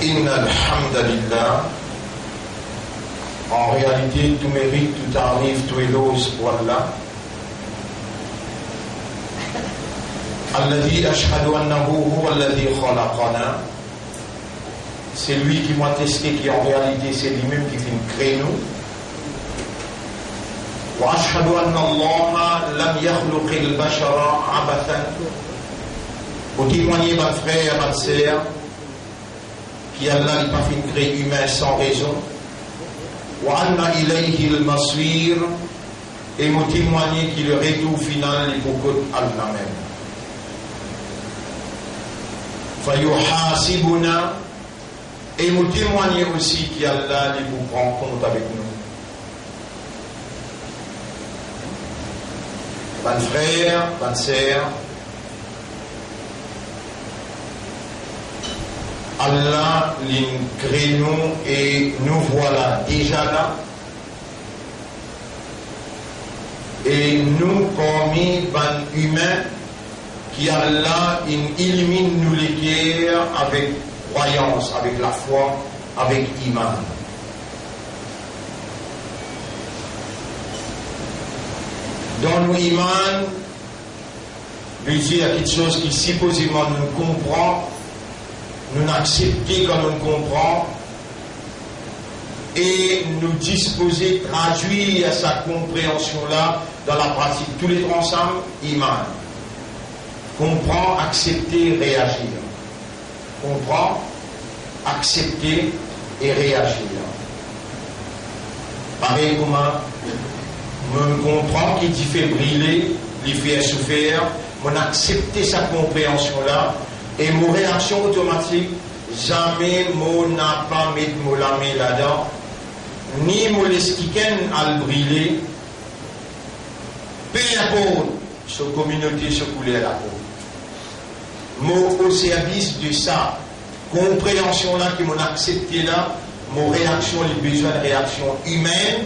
Inna alhamdulillah. En réalité, tout mérite, tout arrive, tout éloge pour Allah. Alladhi ashhadu annahu huwa alladhi khalaqana. C'est lui qui m'a testé, qui en réalité c'est lui-même qui vient créer nous. Wa ashhadu anna Allah lam yakhluq al-bashara abathan. Pour témoigner, mon frère, ma sœur, qui Allah n'a pas fait créer humain sans raison. Wa anna ilayhi al-masir. Et me témoigner qu'il le retour final est pour Allah même. Fayuhasibuna. Et nous témoigner aussi qu'Allah vous prend compte avec nous. Mes frères, mes sœurs, Allah nous crée nous et nous voilà déjà là. Et nous, parmi les humains, qui Allah illumine nous les guerres avec croyance, avec la foi, avec iman. Dans nos iman, nous disons quelque chose qui supposément nous comprend, nous acceptons quand nous comprend, et nous disposer, traduire sa compréhension-là dans la pratique. Tous les trois ensemble, iman. Comprend, accepter, réagir. Comprend, accepter et réagir. Pareil comment me comprend qui t'y fait briller, lui fait souffrir, mon accepter sa compréhension-là, et mon réaction automatique, jamais mon n'a pas mis mon lamé là-dedans, ni mon l'esquiquen à le briller, peu importe ce communauté se couler à la peau. Moi au service de ça, compréhension là que mon accepté là, mon réaction, les besoins de réaction humaine,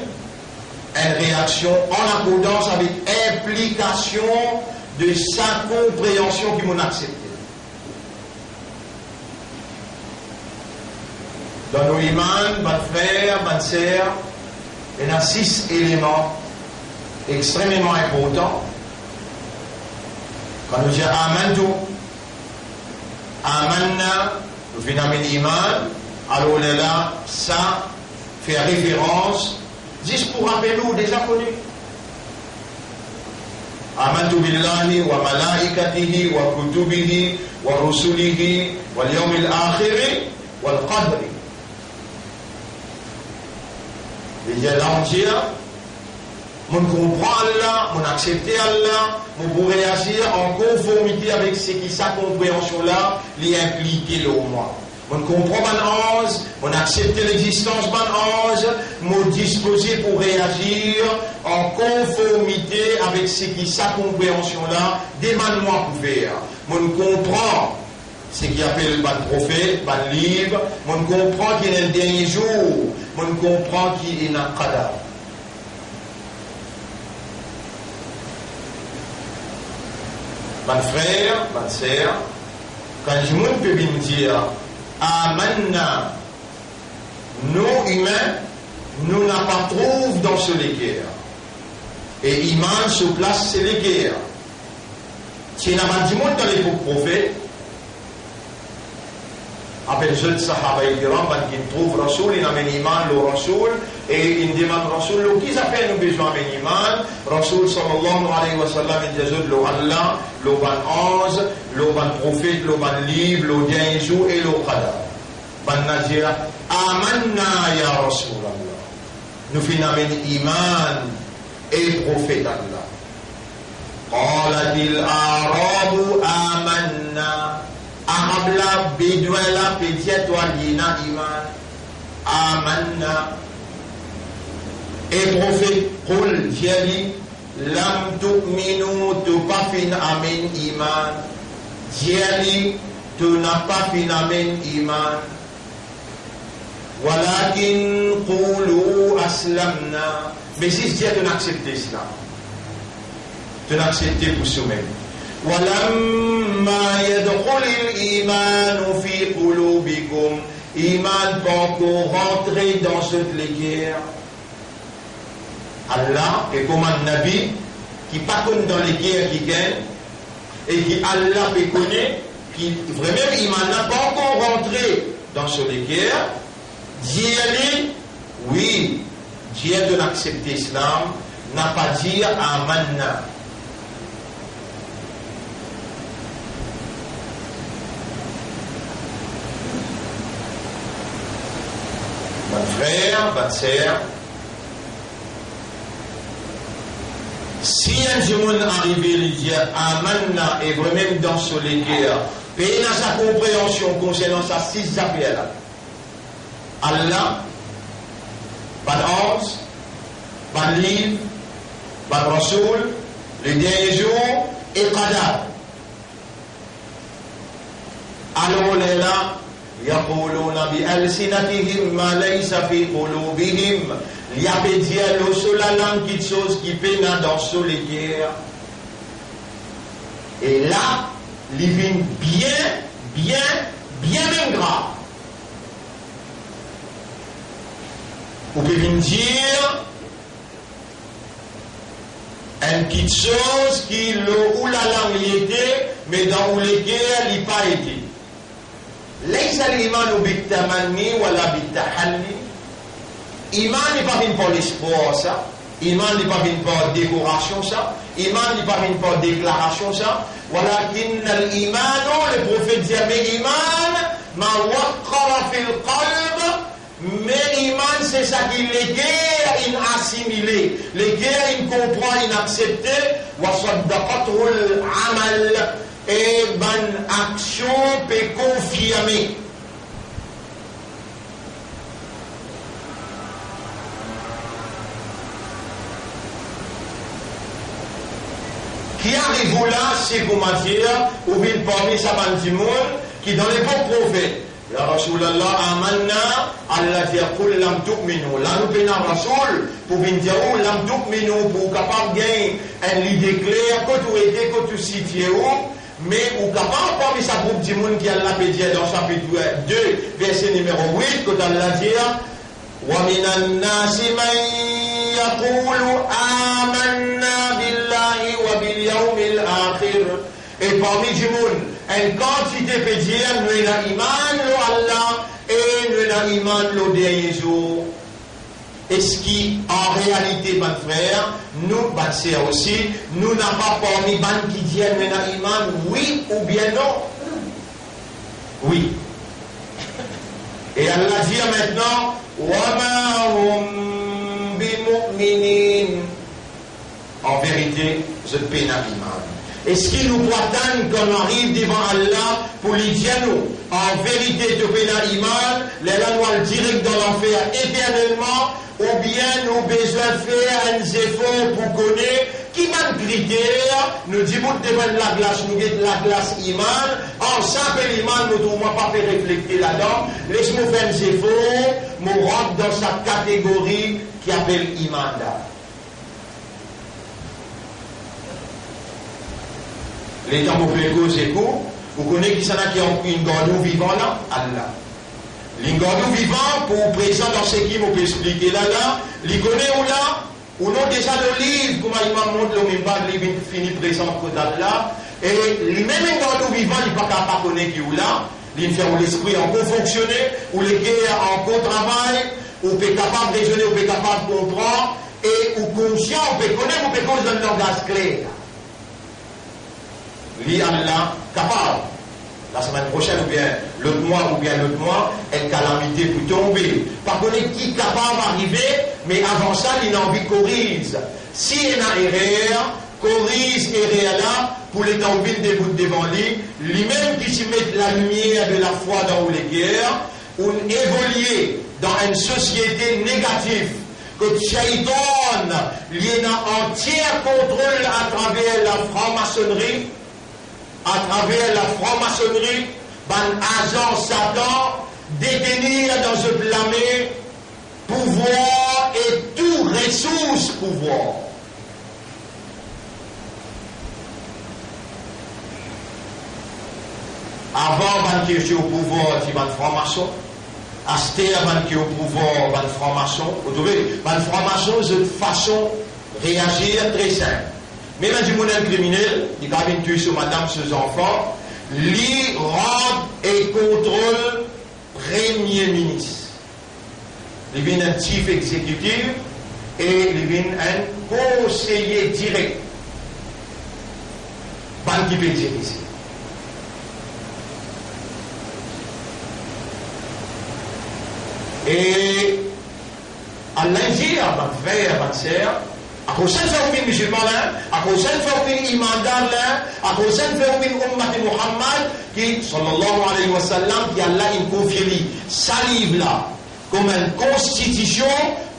une réaction en accordance avec implication de sa compréhension qui m'ont accepté. Dans nos imams, mes frères, mes sœurs, il y a 6 éléments extrêmement importants. Quand nous disons amantu, amanna, nous venons à l'iman, alors là, ça fait référence, juste pour rappeler nous déjà connus. Amantu billahi wa malaikatihi wa kutubihi wa rusulihi wa yawmil akhiri wa al-qadri. Il y a l'entière, on comprend Allah, on accepte Allah, on peut réagir en conformité avec ce qui sa compréhension-là, les impliquer le moi. On comprend mon ange, on accepte l'existence mon ange, on disposer pour réagir en conformité avec ce qui sa compréhension-là, demande-moi pour faire. On comprend ce qui appelle le prophète, le livre, on comprend qu'il y a un dernier jour, on comprend qu'il y a un qadar. Mon frère, ma sœur, quand je peux me dire amanna, nous humains, nous n'avons pas trouvé dans ce léguer. Et iman se place c'est léguer. Si nous avons dit dans l'époque prophète, après les jeunes sahaba et kiram, qui trouvent Rasoul, ils amènent iman le Rasoul, et ils demandent Rasoul, qui s'appelle nous besoin d'amener iman? Rasoul sallallahu alayhi wa sallam, il dit le Allah, le ban ange, le ban prophète, le ban livre, le dernier jour et le qadar. Ban nazira, amanna ya Rasoul Allah. Nous finissons amener iman et prophète Allah. Qalatil arabu amanna. Arabla, Bédouala, Pédiatoa, Lina, Iman, Amanna. Et prophète, Qul, Djali, Lam tu'minu, tu pas fin amen iman. Djali, tu n'as pas fin amen iman. Walakin, Qulu, aslamna. Mais si Dieu tu n'acceptes cela, tu n'acceptes pour soi-même. ولما يدخل الإيمان في قلوبكم iman pas encore rentré dans cette guerre. Allah est comme un nabi qui pas comme dans les guerres qui gagnent et qui Allah peut connaître qui vraiment iman n'a pas encore rentré dans cette guerre. Dieu oui, Dieu de l'accepter l'islam n'a pas dit amanna. Mon frère, ma sœur, si un monde arrivé à dire amanna et vraiment dans ce guerre, payer dans sa compréhension concernant sa six appels, Allah, pas d'ange, pas de livre, pas de rasoul, le dernier jour et qadar. Alors on est là. يقولون بألسنتهم ما ليس في قلوبهم ليابديا لو سولا langue quelque chose qui peine dans ce guerre. Et là, il vient bien même grave. Vous pouvez me dire une petite chose qui où la langue y était, mais dans les guerres, il n'y a pas été. ليس الإيمان بالتمني ولا بالتحلي. Iman n'est pas venu pour l'espoir, ça. Iman n'est pas venu pour décoration, ça. Iman n'est pas venu pour déclaration, ça. ولكن الإيمان, le prophète dit, mais iman, ma waqara fil qalb, mais iman, c'est ça qui les guerres, il assimilé. Les guerres, il comprend, il accepté. وصدقته العمل. Et bonne action peut confirmer. Qui arrive là, c'est comment dire, ou bien parmi sa bande du monde, qui dans les bons prophètes. Ya Rasulallah, amanna, Allah dit, qul lam tu'minu. Là, nous prenons Rasul, pour venir dire, oh, lam tu'minu, pour capable de gagner un idée claire, quand tu étais, quand tu situais où. Mais ou capable parmi sa groupe du monde qui a la pédière dans chapitre 2 verset numéro 8 quand Allah dit wa minan nasi man yaqulu amanna billahi wa bil yawmil akhir. Et parmi du monde une quantité peut dire nous avons iman lo Allah et nous avons iman le dernier jour. Est-ce qui, en réalité, mon frère, nous, ma sœur aussi, nous n'avons pas parmi ban qui disent iman, oui ou bien non? Oui. Et Allah dit maintenant, وَمَا هُمْ بِمُؤْمِنِينَ. En vérité, je peine à iman. Est-ce qu'il nous doit attendre qu'on arrive devant Allah pour lui dire nous, en vérité, tu peine à iman, les langues direct dans l'enfer éternellement, ou bien nous besoin de faire un effort pour connaître qui m'a critère, nous disons devant la glace, nous guettons la glace iman, en simple iman, nous ne pas faire réfléchir là-dedans, laisse-moi faire un effort, nous rentre dans sa catégorie qui appelle iman là. Les temps où vous écoutez, vous connaissez qui s'en a qui ont une gardou vivant là? Allah. L'ingordou vivant, pour présent dans ce qui m'ont expliqué là, l'y connaît ou là, ou non déjà le livre, comme il m'a montré le même pas, le livre fini présent pour là, et le même ingordou vivant, il n'est pas capable de connaître qui ou là, il fait où l'esprit encore fonctionner, où les guerres encore travaillent, ou peut capable de raisonner, ou peut capable de comprendre, et ou conscient, on peut connaître, ou peut connaître dans le langage clair. Li Allah, capable. La semaine prochaine ou bien l'autre mois, une calamité peut tomber. Par contre, qui est capable d'arriver, mais avant ça, il a envie de corriger. Si il y a une erreur, corrige l'erreur là, pour les tomber devant lui, lui-même qui s'y met la lumière de la foi dans les guerres, ou évoluer dans une société négative, que Shaitan, il y a un entier contrôle à travers la franc-maçonnerie, à travers la franc-maçonnerie, ban agent Satan, détenir dans ce blâmer pouvoir et tout ressource pouvoir. Avant ban question au pouvoir, tu ban franc-maçon, acheter avant que au pouvoir, le franc-maçon, vous trouvez, le franc-maçon, c'est une façon de réagir très simple. Mais là, du monde criminel, il a bien tué sur madame, ses enfants, lui rend et contrôle premier ministre. Il vient un chief exécutif et il vient un conseiller direct. Pas qui peut dire ici. Et à l'injir, à frère, à sœur, à cause de faire musulman là, à cause de faire imandar là, à cause de faire ummat Muhammad qui, sallallahu alayhi wa sallam, qui Allah il confie sa livre là, comme une constitution,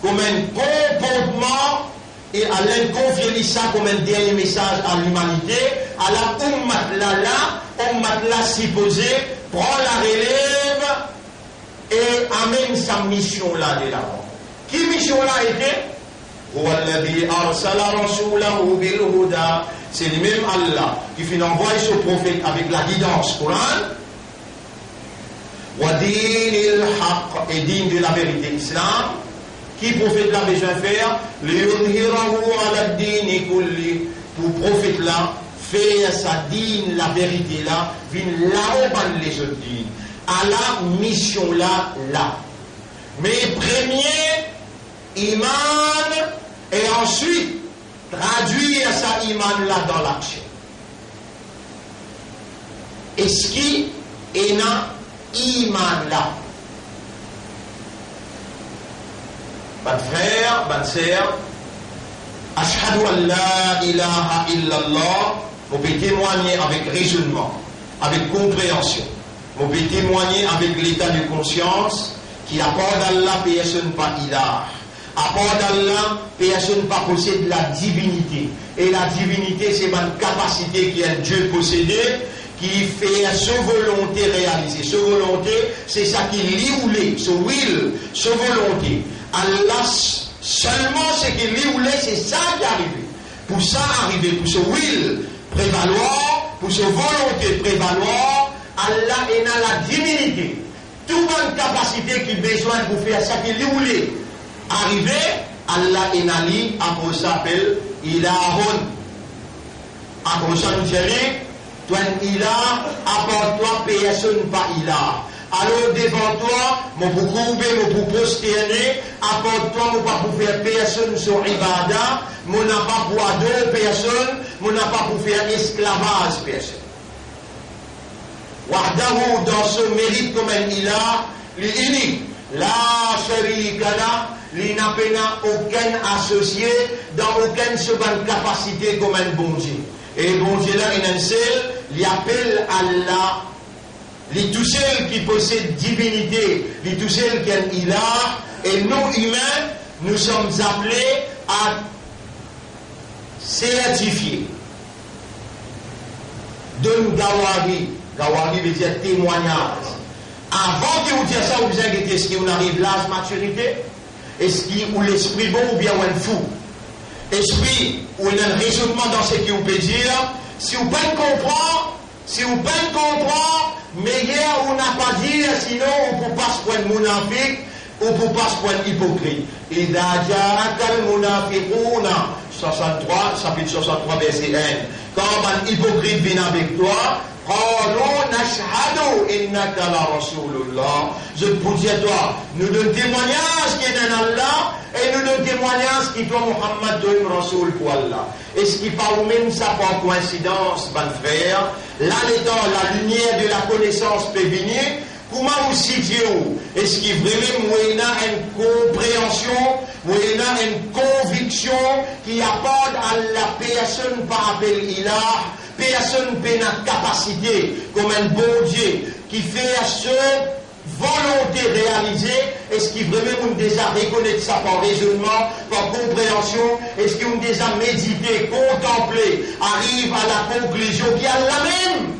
comme un comportement, et Allah confie ça comme un dernier message à l'humanité, à la ummat là supposé, prend la relève et amène sa mission là de l'avant. Qui mission là était? C'est lui-même Allah qui fait envoyer son prophète avec la guidance Coran et digne de la vérité islam. Qui prophète là besoin faire? Pour prophète là faire sa digne la vérité là vient là-haut les autres dignes à la mission là. Mais premier iman et ensuite traduire sa iman là dans l'action. Est-ce qui est dans iman là? Ban frère, ban sœur, ashhadu an la ilaha illallah, vous pouvez témoigner avec raisonnement, avec compréhension, vous pouvez témoigner avec l'état de conscience qui apporte Allah, personne pas ilah. À part d'Allah, personne ne possède la divinité. Et la divinité, c'est une capacité qui est Dieu possédé, qui fait sa volonté réaliser. Sa volonté, c'est ça qui lit ou l'est, sa will, sa volonté. Allah, seulement ce qui lit ou l'est, c'est ça qui est arrivé. Pour ça arriver, pour ce will prévaloir, pour sa volonté prévaloir, Allah est dans la divinité. Toute une capacité qui a besoin pour faire ça qui lit ou l'est. Arrivé, Allah est nali, après ça s'appelle Ilahun. Après ça nous dit, toi Ilah, apporte-toi personne pas Ilah. Alors devant toi, mon pour courber, mon pour prosterner, apporte-toi, mon pas pour faire personne sur Ibada, mon n'a pas pour adorer personne, mon n'a pas pour faire esclavage personne. Wahdahu dans ce mérite comme un Ilah, l'unique, la sharika la. Il n'a aucun associé dans aucune seconde capacité comme un bon Dieu. Et le bon Dieu là, il est un seul, il appelle Allah. Il est tout seul qui possède divinité, il est tout seul qui est un ilah. Et nous, humains, nous sommes appelés à certifier. Donne Gawari. Gawari veut dire témoignage. Avant que vous disiez ça, vous inquiétez, est-ce qu'on arrive l'âge de maturité? Est-ce qu'il ou l'esprit bon ou bien ou un fou? Esprit ou il y a un raisonnement dans ce qu'il vous peut dire. Si vous ne pouvez pas comprendre, meilleur on n'a pas dit, sinon on peut pas se prendre monafique, on peut pas se prendre hypocrite. Et d'ajara kal munafiquna 63, chapitre 63, verset 1. Quand un hypocrite vient avec toi, je peux dire toi, nous donnons témoignage qui est dans Allah et nous donnons témoignage qui toi Muhammad donne Rasoul pour Allah. Est-ce qu'il parle même ça par coïncidence, mon frère? Là, dans la lumière de la connaissance peut venir. Comment vous situez-vous? Est-ce qu'il vraiment il y a une compréhension, il y a une conviction qui apporte à la personne par appel ilah? Personne n'a la capacité, comme un bon Dieu, qui fait à ce volonté réalisée. Est-ce qu'il vraiment déjà reconnaît ça par raisonnement, par compréhension? Est-ce qu'il déjà médité, contemplé, arrive à la conclusion qu'il y a la même?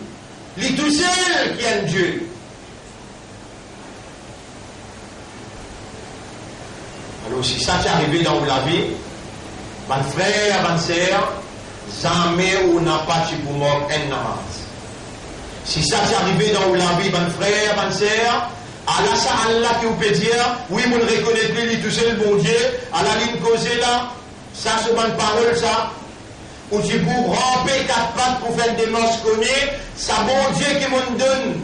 Il tout seul qui est un Dieu. Alors si ça t'est arrivé dans la vie, mon frère, ma sœur, jamais on n'a pas de pour mort un namaz. Si ça t'est arrivé dans la vie, mon frère, ma sœur, Allah, ça, Allah qui vous peut dire, oui, vous ne reconnaissez plus lui tout seul, bon Dieu, à la ligne causée là, ça, c'est bonne parole, ça. Ou tu peux ramper quatre pattes pour faire des manches connues, ça, bon Dieu qui m'en donne,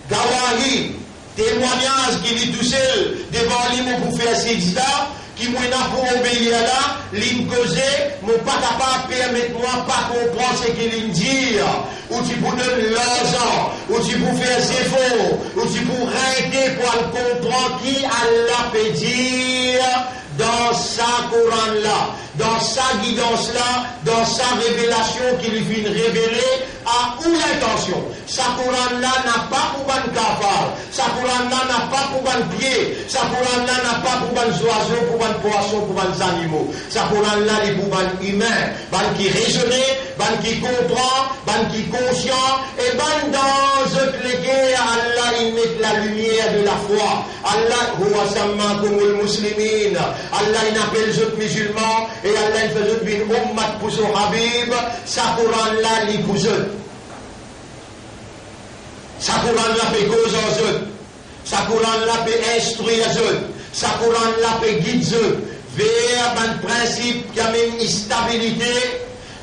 gawahi, témoignage qui lit tout seul, devant lui, pour faire ces là, qui m'a pour obéir là, ligne causée, mon pas capable de permettre moi pas comprendre ce qu'il dit, ou tu peux donner l'argent, ou tu peux faire ses efforts, ou tu peux arrêter pour comprendre qui Allah peut dire dans sa Coran là, dans sa guidance là, dans sa révélation qu'il vient révéler à où l'intention. Sa Coran là n'a pas pour ban cafard, sa Coran là n'a pas pour ban pied, sa Coran là n'a pas pour ban oiseaux, pour ban poissons, pour ban animaux. Sa Coran là est pour ban humain, ban qui raisonne, ban qui comprend, ban qui conscient, et ban dans ce légué, Allah il met la lumière de la foi. Allah huwa sammakumul muslimin. Allah il appelle les autres musulmans et Allah il fait autres une ummat pour son Habib. Sa Coran là il pour eux. Sa Coran là peut causer aux autres. Sa Coran là peut instruire aux autres. Sa Coran là peut guider eux vers un principe qui amène une stabilité.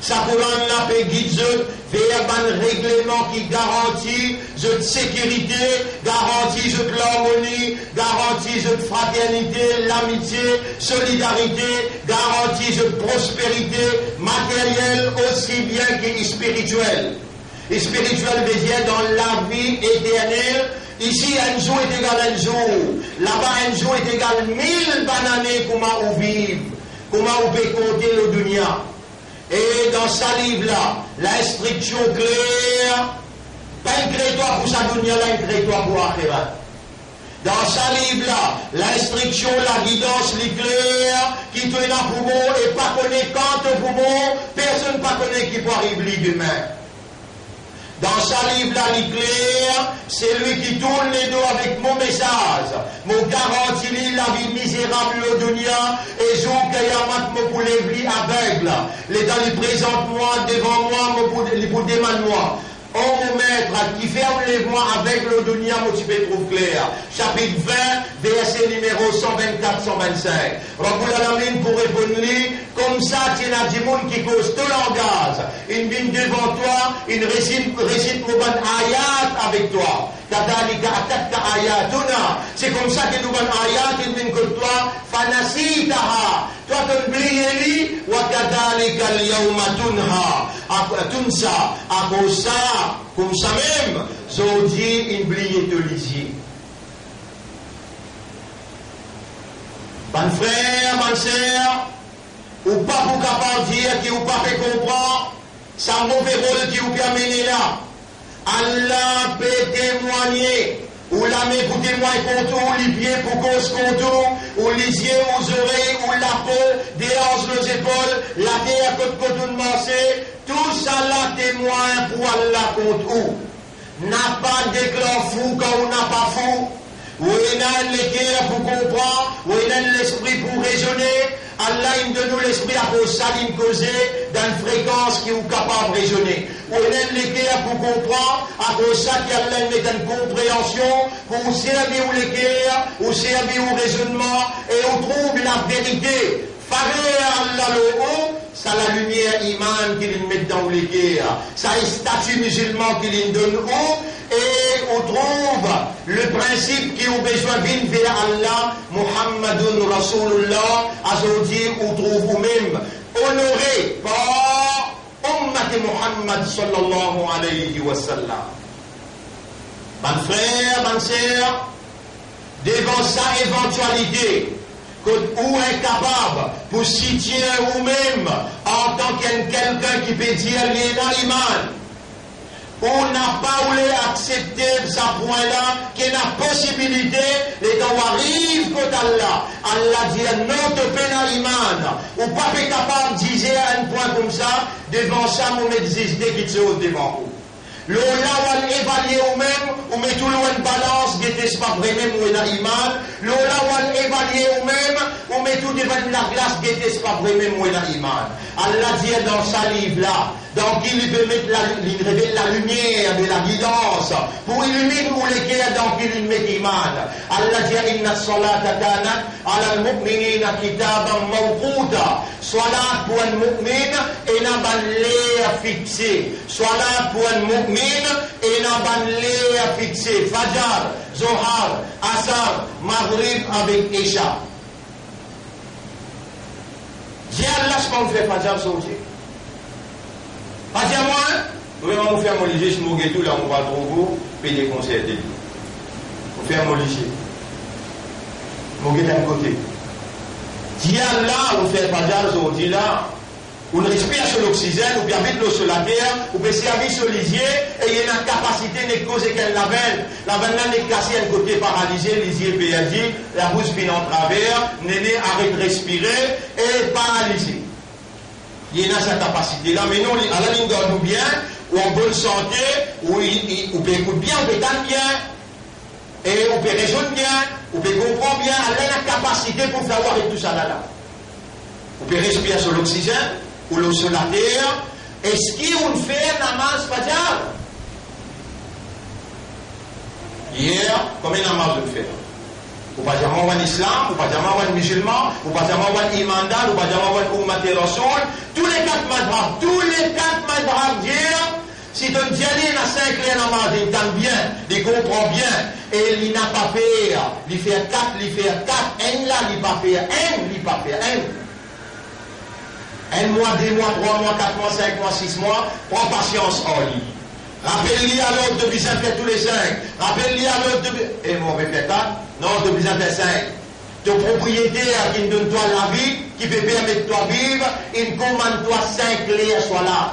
Sa Coran là peut guider eux vers un règlement qui garantit de sécurité, garantit de l'harmonie, garantit de fraternité, l'amitié, solidarité, garantit de prospérité matérielle aussi bien que spirituelle. Et spirituel veut dire dans la vie éternelle. Ici, un jour est égal à un jour. Là-bas, un jour est égal à 1000 années. Comment on vit, comment on peut compter le dunya. Et dans sa livre-là, l'instruction claire, pas un créatoire pour sa dunya, là, un créatoire pour Akhirat. Dans sa livre-là, l'instruction, la guidance, l'éclair, qui te là pour moi et pas connaît quand pour moi, personne ne connaît qui peut arriver demain. Dans sa livre, là, l'éclair, c'est lui qui tourne les dos avec mon message. Mon garantie, la vie misérable au dunya, et jour qu'ayama pour les vies aveugles. L'État lui présente moi, devant moi, pour demander moi. Oh mon maître, qui ferme les voies avec le dunya, moi tu peux trouver clair. Chapitre 20, verset numéro 124-125. Rabbul Alamin pour répondre lui, comme ça tu as du monde qui cause tout langage. Une vigne devant toi, une récite mon bon ayat avec toi. C'est comme ça que nous bon ayat, une vigne que toi, fanasitaha. Toi tu oublies wa kadhalika al-yawma tunsa. À cause ça, comme ça même, Zodi, une blié de lisier. Ban frère, ban sœur, ou pas pour capable dire, qui ou pas fait comprendre, ça mauvais rôle qui vous permet là. Allah peut témoigner. Ou la main pour témoigner contre ou les pieds pour cause contre ou les yeux aux oreilles, ou la peau, des hanches, les épaules, la terre côte de mancé, tout ça là témoin pour Allah contre ou. N'a pas déclaré fou quand on n'a pas fou. Ou il a l'équerre pour comprendre, ou il a l'esprit pour raisonner. Allah il donne nous l'esprit à cause ça d'une causée dans une fréquence qui est capable de raisonner. Ou il a l'équerre pour comprendre, à cause ça qu'Allah met une compréhension pour servir ou l'équerre, ou servir au raisonnement, et on trouve la vérité. Faré Allah le haut, c'est la lumière iman qu'il met dans l'équerre. C'est un statut musulman qu'il donne haut. Et on trouve le principe qui a besoin de vers Allah, Muhammadun Rasulullah, aujourd'hui on trouve vous-même honoré par Ummat Muhammad sallallahu alayhi wa sallam. Mon frère, ma sœur, devant sa éventualité, que vous êtes capable pour situer vous-même en tant que quelqu'un qui peut dire l'iman. On n'a pas voulu accepter ce point-là, qu'il y a la possibilité, les gens arrivent contre Allah. Allah dit non, te peine iman. Ou pas capable de dire un point comme ça, devant ça, on existe qui se haut devant vous. Le là, on évalue vous-même, on met tout le monde en balance, n'était pas vraiment où il a iman. Le là, on évalue vous-même, on met tout devant la glace, n'était pas vraiment où il a iman. Allah dit dans sa livre là, donc il peut mettre il révèle la lumière de la guidance pour illuminer ou les cœurs, donc il met iman. Allah dit inna salata kanat ala al-mu'minina kitaban mawquta. Salat pour un mu'min et n'a pas l'air fixé. Salat pour un mu'min et n'a pas l'air fixé. Fajr, Zohar, Asar, Maghrib avec Isha. J'ai Allah ce qu'on fait Fajr sauter. Pas dire moi, vraiment, on fait un lycée, je me tout là, on va trouver, payer des concerts. On fait un lycée. On va d'un côté. Dis là, on fait pas dire, on dit là, on respire sur l'oxygène, on peut habiter l'eau sur la terre, on peut servir sur lisier, et il y a une capacité de causer qu'elle la veine. La veine là n'est cassée un côté paralysé, lisier perdu, la bouche vient en travers, néné arrête de respirer, et paralysé. Il y a cette capacité-là, mais non, à la ligne d'ordre bien, ou en bonne santé, ou on peut écouter bien, on peut entendre bien, et on peut raisonner bien, on peut comprendre bien, elle a la capacité pour faire voir tout ça là. On peut respirer sur l'oxygène, ou l'eau sur la terre, est-ce qu'on fait namaz fajr? Hier, combien de namaz on fait? Ou pas dire moi un islam, ou pas dire moi un musulman, ou pas dire moi un imandal, ou pas dire moi un ummati rasoul, tous les quatre madhab dire, si tu dis il a 5 clés namaz, il entend bien, il comprend bien, et il n'a pas fait, il fait 4, un là, il pas fait, un mois, 2 mois, 3 mois, 4 mois, 5 mois, 6 mois, prends patience en lui. Rappelle-lui à l'autre de Byzantin faire tous les 5. Rappelle-lui à l'autre de... Et moi, on va faire 4. Non, de Byzantin 5. Ton propriétaire qui donne toi la vie, qui peut permettre toi de vivre, il commande toi 5 clés, soit là.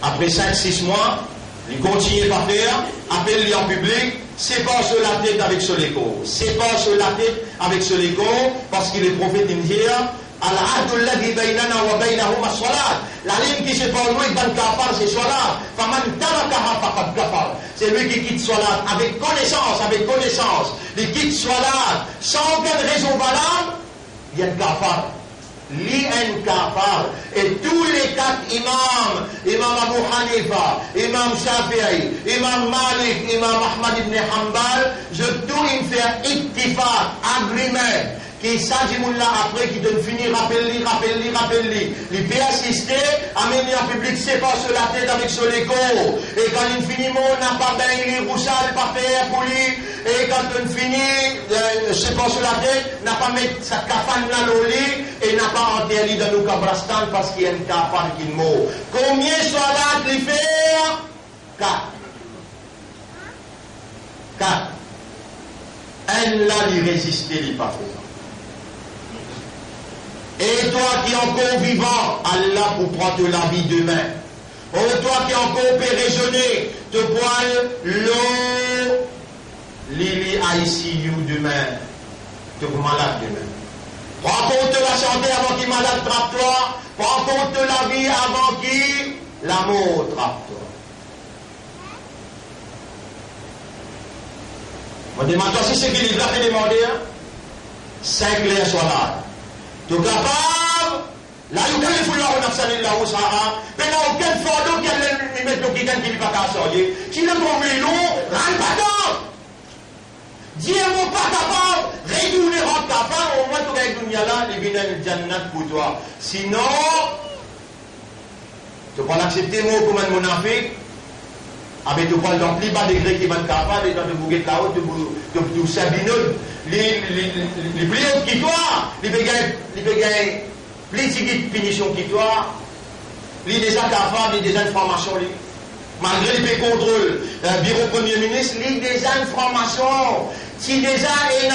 Après 5-6 mois, il continue à faire, appelle-lui en public, c'est pas sur la tête avec ce léco. C'est pas sur la tête avec ce léco, parce qu'il est prophète, il dit, Al-Ahdu alladhi baynana wa baynahum as-salat. La ligne qui se forme avec ban kafar, c'est salat. Faman tarakaha faqad kafar. C'est lui qui quitte salat avec connaissance. Il quitte salat sans aucune raison valable, il y a un kafar. Li un kafar. Et tous les 4 imams, Imam Abu Hanifa, Imam Shafi'i, Imam Malik, Imam Ahmad ibn Hanbal, je tout ils faire ittifaq, agreement. Qui s'agit là après, qui donne finir, rappelle-lui. Il peut assister, amener en public, c'est pas sur la tête avec son écho. Et quand il finit, on n'a pas bien, il est roussal, pas fait pour lui. Et quand il finit, c'est pas sur la tête, n'a pas mettre sa kafane dans le lit, et n'a pas enterré dans le Kabrastan parce qu'il y a une kafane qui meurt. Combien soit là, il fait 4. Un là, il résistait, il pas fait. Et toi qui es encore vivant, Allah pour prendre la vie demain. Oh, toi qui es encore pérégeonné, te boire l'eau, Lili ICU demain, te malade demain. Prends compte la santé avant qu'il malade trappe-toi. Prends compte la vie avant qu'il la mort trappe-toi. On demande si c'est qu'il a fait demander, 5 clés soit là. Donc capable, là il y a des foulards qui ont là où ça a, mais il n'y a aucun fardeau qui a mis le quelqu'un qui n'est pas capable. Si le mauvais long, rentre pas dedans. Dieu n'est pas capable, réduire les rentres capables, au moins tu vas être là, les vins de Jannat pour toi. Sinon, tu peux l'accepter moi comme un monafik, avec tu parles dans plus bas degré qui va être capable, et dans le bouquet là-haut, tu sabineux. Les plus hautes qui toi, les peut gagner plus de punitions qui toi, les déjà capables, les déjà informations, malgré les contrôles, le bureau premier ministre, les déjà informations, si déjà il y a une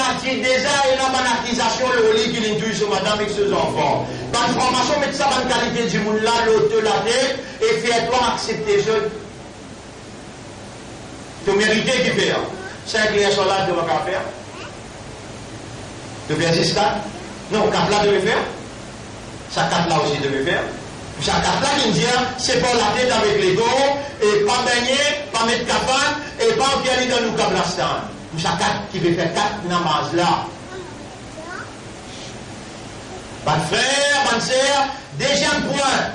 accusation, le lit qui l'intuit sur madame avec ses enfants. Pas de formation, mais ça bonne qualité du monde là, l'autre la tête, et fais-toi accepter ça. Tu mérites qui fait. 5 clients sont là, tu vas faire. Tu fais 6 4. Non, 4 là, tu devais faire. Ça 4 là aussi, tu devais faire. Ça 4 là qui me dit, c'est pour la tête avec les gants, et pas baigner, pas mettre capane, et pas aller dans le Kablastan. Ça 4 qui veut faire 4 namaz là. Pas de frère, sincère. Deuxième point.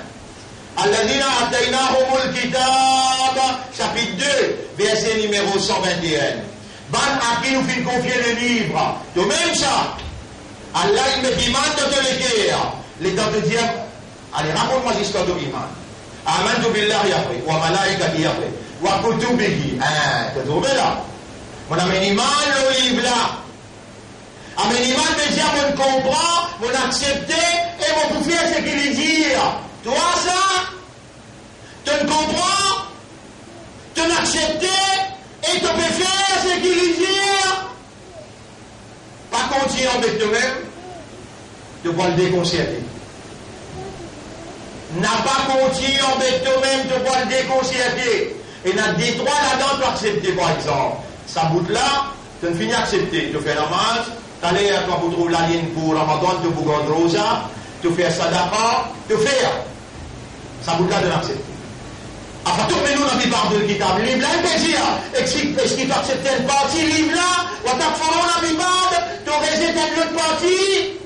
Alladhina ataynahumul kitab, chapitre 2, verset numéro 121. Ban à qui nous fait confier le livre. De même ça, Allah il me demande de te l'écrire. L'état de dire, allez, raconte-moi l'histoire de l'iman. Amantu billahi après, wa malaikati après, wa kutubihi. Tu as trouvé là? Mon ameniman le livre là. Ameniman me dit, on comprend, on accepte, et on peut faire ce qu'il dit. Toi ça, tu ne comprends, tu n'acceptes, et tu peux faire ce qu'il dit. Pas continuer avec toi-même, tu vas le déconcerter. N'a pas continué avec toi-même, tu vas le déconcerter. Et n'a des droits là-dedans, tu accepter par exemple. Ça bout là, tu ne finis d'accepter. Tu fais la marche, tu allais à toi pour trouver la ligne pour Ramadan, tu pour Grand Rosa, tu fais sadaqa, tu fais. Ça bout là de l'accepter. Enfin, tout le monde a mis par deux kitab. Livre là, il peut dire, est-ce qu'il faut accepter une partie, livre là, ou t'as fait un abibad, tu résites une autre partie.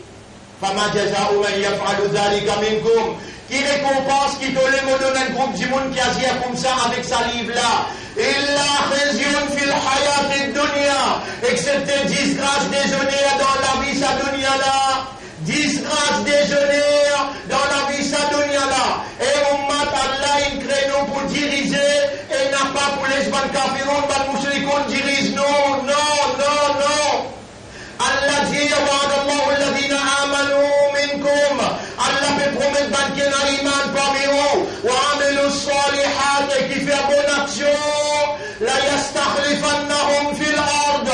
Fama jaza'u man yaf'alu dhalika minkum. Qui récompense, qui donne le donne un groupe du monde qui agit comme ça avec sa livre là. Illa khizyun fil hayatid dunya. Excepté disgrâce déshonneur dans la vie sa dunya là. Disgrâce déshonneur dans la vie sa dunya là. Et ummat Allah il crée nous pour diriger et n'a pas pour les ban kafirun, ban mushrikun dirige non, non, non, non. Allah dit wa'adallahu alladhina amanu minkum. Allah peut promettre ban ken a iman parmi vous wa amilu salihat et qui fait bonne action. La yastakhlifannahum fil ard.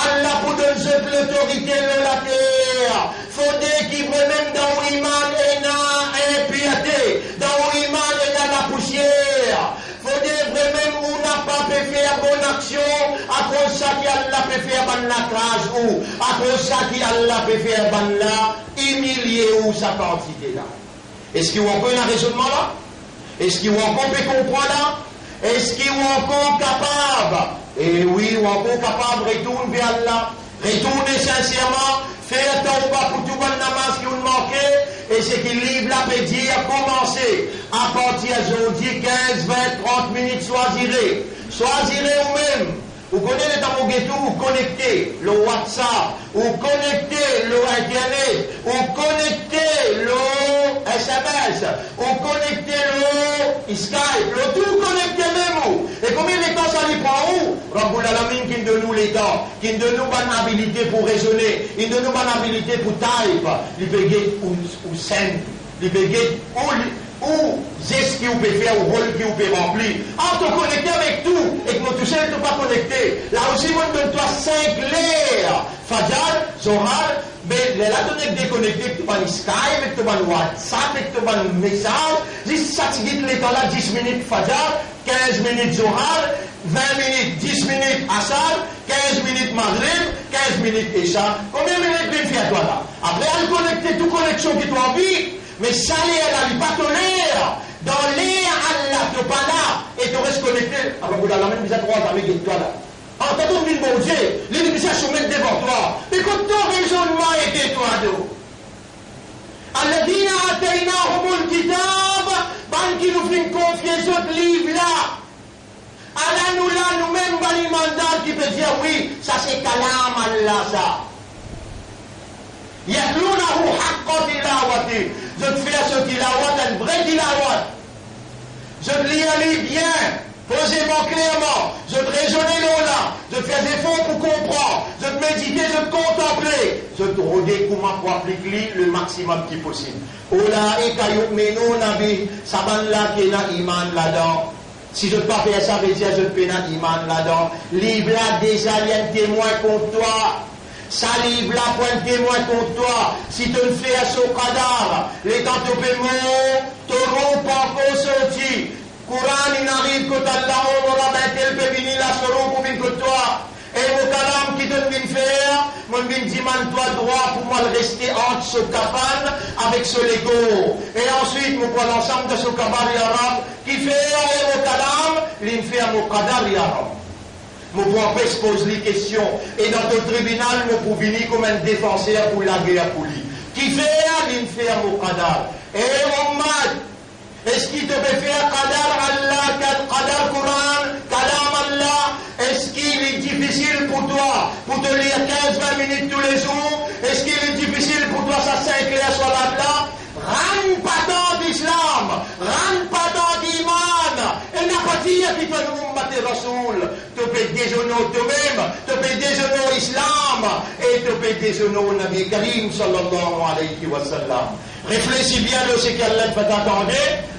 Allah pour donner l'autorité de la terre. Faudrait qu'il même dans l'iman et la piété, dans l'iman et dans la poussière. Faudrait vraiment où n'a pas pu faire bonne action, à cause de ça qui Allah peut faire bonne la cage ou, à cause de ça qui Allah peut faire bonne la, humilier ou sa quantité là. Est-ce qu'il y a encore un raisonnement là? Est-ce qu'il y a encore peut comprendre là? Est-ce qu'il y a encore capable? Et oui, ou encore capable de retourner vers Allah, retourner sincèrement, faire tauba pour tout le namaz qui vous manquait, et ce qu'il livre là peut dire commencer à partir d'aujourd'hui 15, 20, 30 minutes, choisirez vous-même. Vous connaissez les temps vous connectez le WhatsApp, vous connectez le Internet, vous connectez le SMS, vous connectez le Skype, le tout connecté même où. Et combien de temps ça lui prend où? Rabbul Alamin qui donne nous les temps, qui donne nous bonne habilité pour raisonner, il donne nous bonne habilité pour type, il peut gagner ou send, il peut gagner ou geste qui vous peut faire, ou rôle qui vous peut remplir. En te connecter avec tout, et que mon tout seul ne pas connecté. Là aussi, moi, je donne-toi 5 l'air. Fajr, Zohar, mais là, tu es déconnecté, que tu vas Skype, que tu vas WhatsApp, que tu vas message. Juste ça, tu dis les temps là, 10 minutes Fajr, 15 minutes Zohar, 20 minutes, 10 minutes Asar, 15 minutes Maghrib, 15 minutes Isha. Combien de minutes tu fais à toi là? Après, elle connecter toute connexion qui t'as envie. Mais ça, elle n'a pas ton l'air. Dans l'air, Allah, tu n'es pas là. Et tu restes connecté. Alors, vous avez la même mise à droite avec toi là. En tant que bon Dieu, l'émission se met devant toi. Mais quand ton raisonnement était toi, d'eau. Alladhina ataynahumul kitab, ban qui nous fait confier ce livre là. Allah nous là, nous-mêmes, dans les mandats qui peut dire oui, ça c'est kalam Allah ça. Yatlunahu haqqa tilawati. Je te fais ce tilawat, un vrai tilawat. Je te lis bien, posément clairement. Je te raisonner là. Je te fais des efforts pour comprendre. Je te méditer, je te contempler. Je te redis comment pour appliquer le maximum qui est possible. Olaïka yu'minuna bi. Saban là qui est là, iman là-dedans. Si je ne peux pas faire ça, je te fais un iman là-dedans. Livre là déjà, il y a un témoin contre toi. Ça livre là pour un témoin contre toi. Si tu le fais à ce cadavre, les temps de paiement, t'auront pas encore sorti. Courant, il n'arrive que t'Allah, on aura tel peut venir là, seront pour venir que toi. Et mon calam qui donne une faire, mon bin dit, man, toi droit pour moi le rester entre ce cabane avec ce Lego. Et ensuite, mon prend l'ensemble de ce cabane arabe qui fait, et mon calam, il fait mon cadavre arabe. Mon après se pose les questions. Et dans le tribunal, mon pour venir comme un défenseur pour la guerre pour lui. Qui fait l'infère au qadar? Et Muhammad, est-ce qu'il te fait faire qadar Allah, qadar Coran, kalam Allah? Est-ce qu'il est difficile pour toi pour te lire 15-20 minutes tous les jours? Est-ce qu'il est difficile pour toi ça Saint-Clair soit là? Rentre pas dans l'islam, rentre pas dans l'iman. Et n'a pas dit qu'il faut nous battre Rasoul. Tu peux déjeuner toi-même, tu peux déjeuner au islam et tu peux déjeuner au Nabi Karim sallallahu alayhi wa sallam. Réfléchis bien de ce qu'Allah va t'attendre.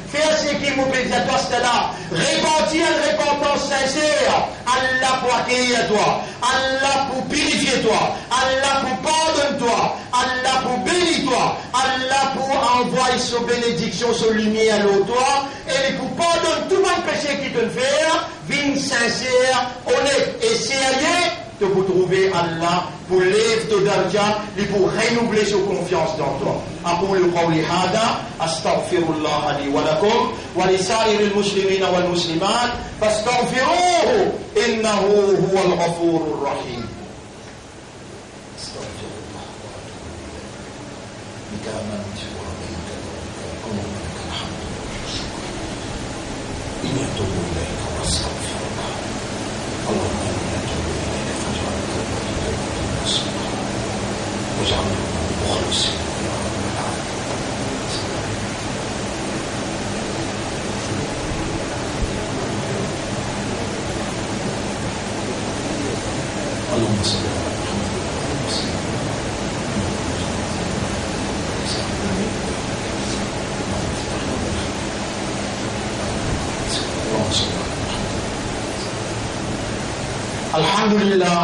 Faire ce qui vous plaît à toi, c'est là. Repentir une repentance sincère. Allah pour accueillir toi. Allah pour purifier toi. Allah pour pardonner toi. Allah pour bénir toi. Allah pour envoyer sa bénédiction, sa lumière à toi. Et pour pardonner tout le péché qui te fait. Vigne sincère, honnête et sérieux. De vous trouver Allah pour lever ton darja et pour renouveler sa confiance dans toi. أقول قولي هذا أستغفر الله لي ولكم ولسائر المسلمين والمسلمات فاستغفروه إنه هو الغفور الرحيم. استغفر الله بك آمنت ورضيت اللهم لك الحمد والشكر إني أتوب إليك وأستغفر الله اللهم إني أتوب إليك فاجعل توبتي نصوحا واجعلني مخلصا. اللهم صل على محمد وسلم. الحمد لله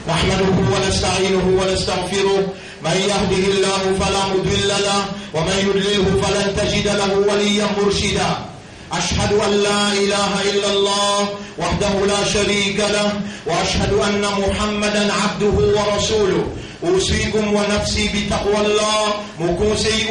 نحمده ونستعينه ونستغفره من يهده الله فلا مضل له ومن يضلله فلن تجد له وليا مرشدا. أشهد أن لا إله إلا الله وحده لا شريك له وأشهد أن محمدا عبده ورسوله. أوصيكم ونفسي بتقوى الله. Mon conseil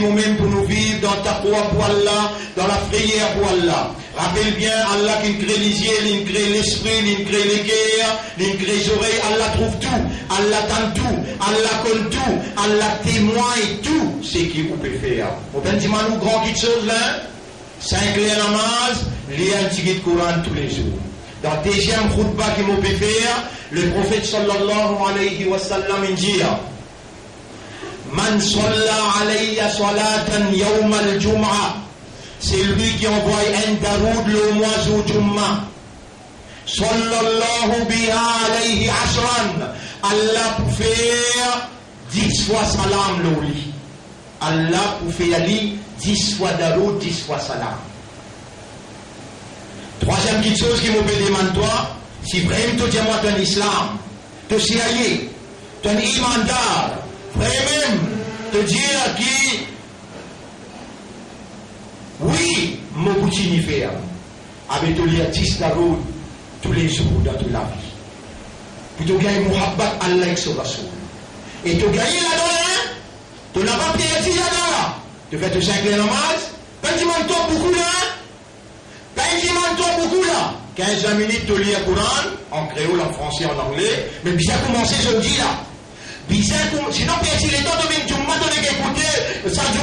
moi-même pour nous vivre dans taqwa pour Allah, dans la prière pour Allah. Rappelle bien Allah qui crée les yeux, il crée l'esprit, il crée les guerres, il crée les oreilles. Allah trouve tout, Allah tente tout, Allah connaît tout, Allah témoigne tout ce qu'il peut faire. Vous pouvez dire nous grand quelque chose là? 5 clés namaz, lire un petit guide Coran tous les jours. Dans le deuxième khutbah qu'il m'a fait faire, le prophète sallallahu alayhi wa sallam dit Man salla alayya salatan yawm al-jum'a, c'est lui qui envoie un daroud le mois du Jum'a. Sallallahu biha alayhi ashran, Allah pour faire 10 fois salam l'oli. Allah pour faire ali 10 fois daroud, 10 fois salam. Troisième petite chose qui me demande toi, si vraiment tu dis-moi ton islam, tu sais aller, ton imandar, vraiment, te dire qui, oui, mon boutin y faire, avec te lire 10 daroud tous les jours dans toute la vie. Puis tu gagnes muhabbat Allah avec son rasoul. Et tu gagnes là-dedans, tu n'as pas perdu là-dedans. Tu fais tes 5 namaz, quand tu m'entends beaucoup là, beaucoup là. 15 minutes de lire Coran, en créole, en français, en anglais, mais bien commencer je dis là. Sinon, si les temps de venir, tu m'as donné qu'écouter, ça, tu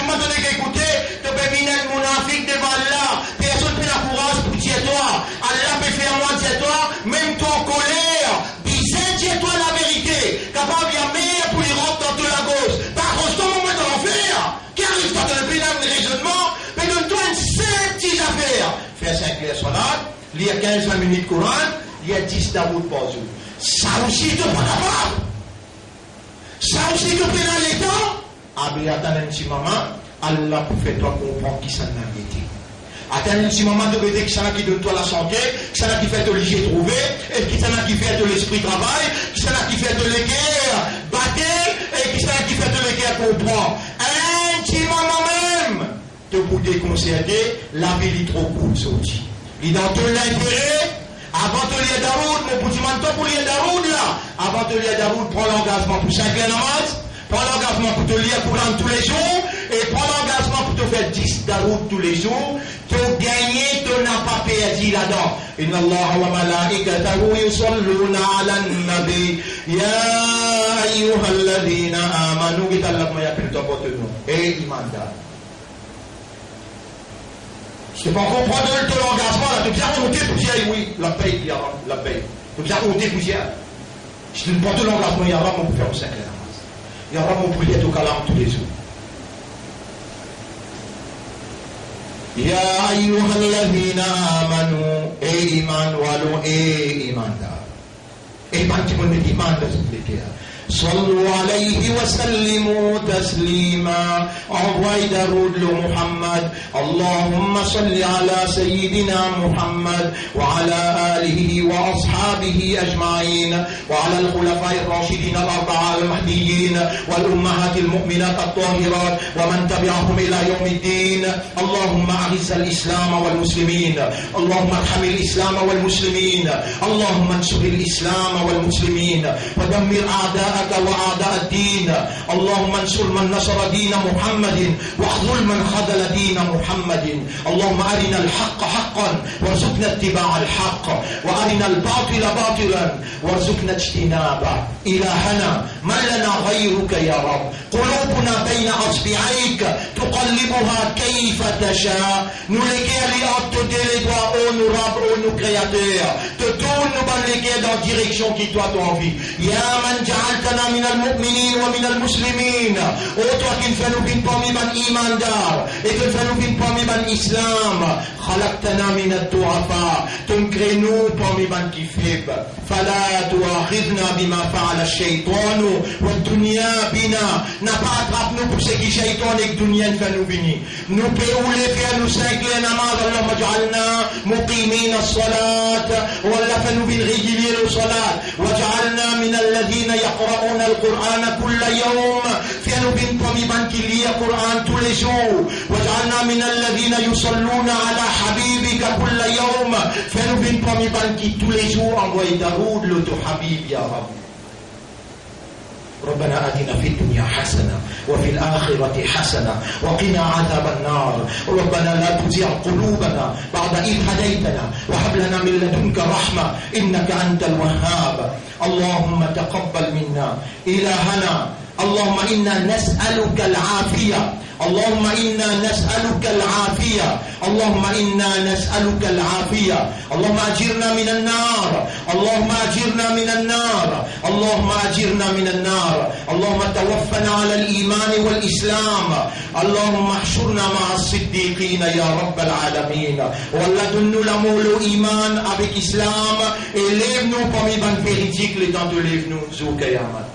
m'as donné qu'écouter, tu peux venir un monafik devant Allah, personne ne peut la courage pour dire toi, Allah peut faire moi dire toi, même toi en colère, bizarre, dire toi la vérité, capable de mer pour y rentrer dans toute la gauche. Par contre, ton moment de l'enfer, qui arrive dans le bilan de raisonnement, mais donne-toi une seule petite affaire. Faire 5 clés salade, lire 15-20 minutes Coran, lire 10 daroud par jour. Ça aussi, tu n'es pas capable. Ça aussi, tu prends dans les temps. Ah, mais attends un petit moment, Allah pour faire toi comprendre qui ça n'a été. Attends un petit moment, tu peux dire que ça n'a qui donne toi la santé, que ça n'a qui fait te l'hygiène trouver, et que ça n'a qui fait te l'esprit travail, que ça n'a qui fait te les guerres battre, et que ça n'a qui fait te les guerres comprendre. Un petit moment même. Te pour déconcerter, la vie est trop courte, sortie. Il dans tout l'intérêt, avant de lire Daroud, mon petit manteau pour lire Daroud là, avant de lire Daroud, prends l'engagement pour 5 namaz, prends l'engagement pour te lire Coran tous les jours, et prends l'engagement pour te faire 10 Daroud tous les jours, te gagner ton on n'a pas perdu là-dedans. Inna Allah wa malaikatahu yusalluna ala nabi. Ya ayyuhalladhina amanu. Kita Allah maya plutôt pour nous. Et imanda. C'est pas comprendre le langagement là. Tu viens compter poussière, oui. La paye, la paye. Tu viens compter poussière. Je te dis pas tout l'engagement, il y aura mon pour faire au 5 heures. Il y aura mon prière au calam tous les jours. Ya ayyuhalladhina amanu. Et iman walo et iman da. Et iman qui me dit iman da suppliquer. صلوا عليه وسلموا تسليما. Envoie درود لمحمد. اللهم صل على سيدنا محمد وعلى آله وأصحابه أجمعين وعلى الخلفاء الراشدين الأربعة المهديين والأمهات المؤمنات الطاهرات ومن تبعهم إلى يوم الدين. اللهم أعز الإسلام والمسلمين. اللهم ارحم الإسلام والمسلمين. اللهم انصر الإسلام والمسلمين ودمر أعداء وأعداء الدين. اللهم انصر من نصر دين محمد واخذل من خذل دين محمد. اللهم أرنا الحق حقا وارزقنا اتباع الحق وأرنا الباطل باطلا وارزقنا اجتنابه. إلهنا ما لنا غيرك يا رب. قلوبنا بين أصبعيك تقلبها كيف تشاء. Nous lesquels te déléguons, oh nous Rab, oh nous créateurs, te tourne nous dans lesquels dans la direction qui toi t'as envie. Ya man ja'altana min al-mu'minin wa min al-muslimin. Oh toi qui fais nous vivre parmi ban iman dar et qui fais nous vivre parmi ban islam. خلقتنا من الضعفاء. تنكر nous parmi ban qui faible. فلا تؤاخذنا بما فعل الشيطان والدنيا بنا. N'a pas attrape nous pour ce qui shaitan et dunya fait nous venir. Nous pouvons les faire nous cinquer namaz. اللهم اجعلنا مقيمين الصلاة ولا فنبين régulier le salat. واجعلنا من الذين يقرؤون القرآن كل يوم. فنبين parmi ban qui lit le Coran tous les jours. واجعلنا من الذين يصلون على حبيبك كل يوم. فنبين parmi ban qui tous les jours envoie داود le حبيب يا رب. ربنا آتنا في الدنيا حسنة وفي الآخرة حسنة وقنا عذاب النار. ربنا لا تزغ قلوبنا بعد إذ هديتنا وهب لنا من لدنك رحمة إنك أنت الوهاب. اللهم تقبل منا إلهنا. اللهم إنا نسألك العافية. اللهم إنا نسألك العافية. اللهم إنا نسألك العافية. اللهم أجرنا من النار. اللهم أجرنا من النار. اللهم أجرنا من النار. اللهم توفنا على الإيمان والإسلام. اللهم احشرنا مع الصديقين يا رب العالمين. ولدن لمولو إيمان avec Islam. Élève-nous parmi ban véridique le temps de lève-nous au Qiyamah.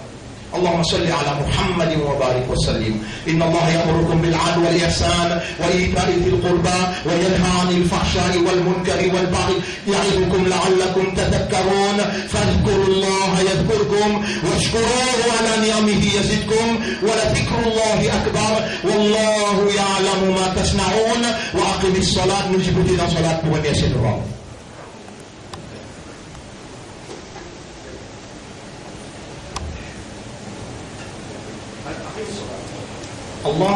اللهم صل على محمد وبارك وسلم. إن الله يأمركم بالعدل والإحسان وإيتاء ذي القربى وينهى عن الفحشاء والمنكر والبغي يعظكم لعلكم تذكرون. فاذكروا الله يذكركم واشكروه على نعمه يزدكم ولذكر الله أكبر والله يعلم ما تصنعون. وأقم الصلاة. نجيب إلى صلاة بني سنرا. الله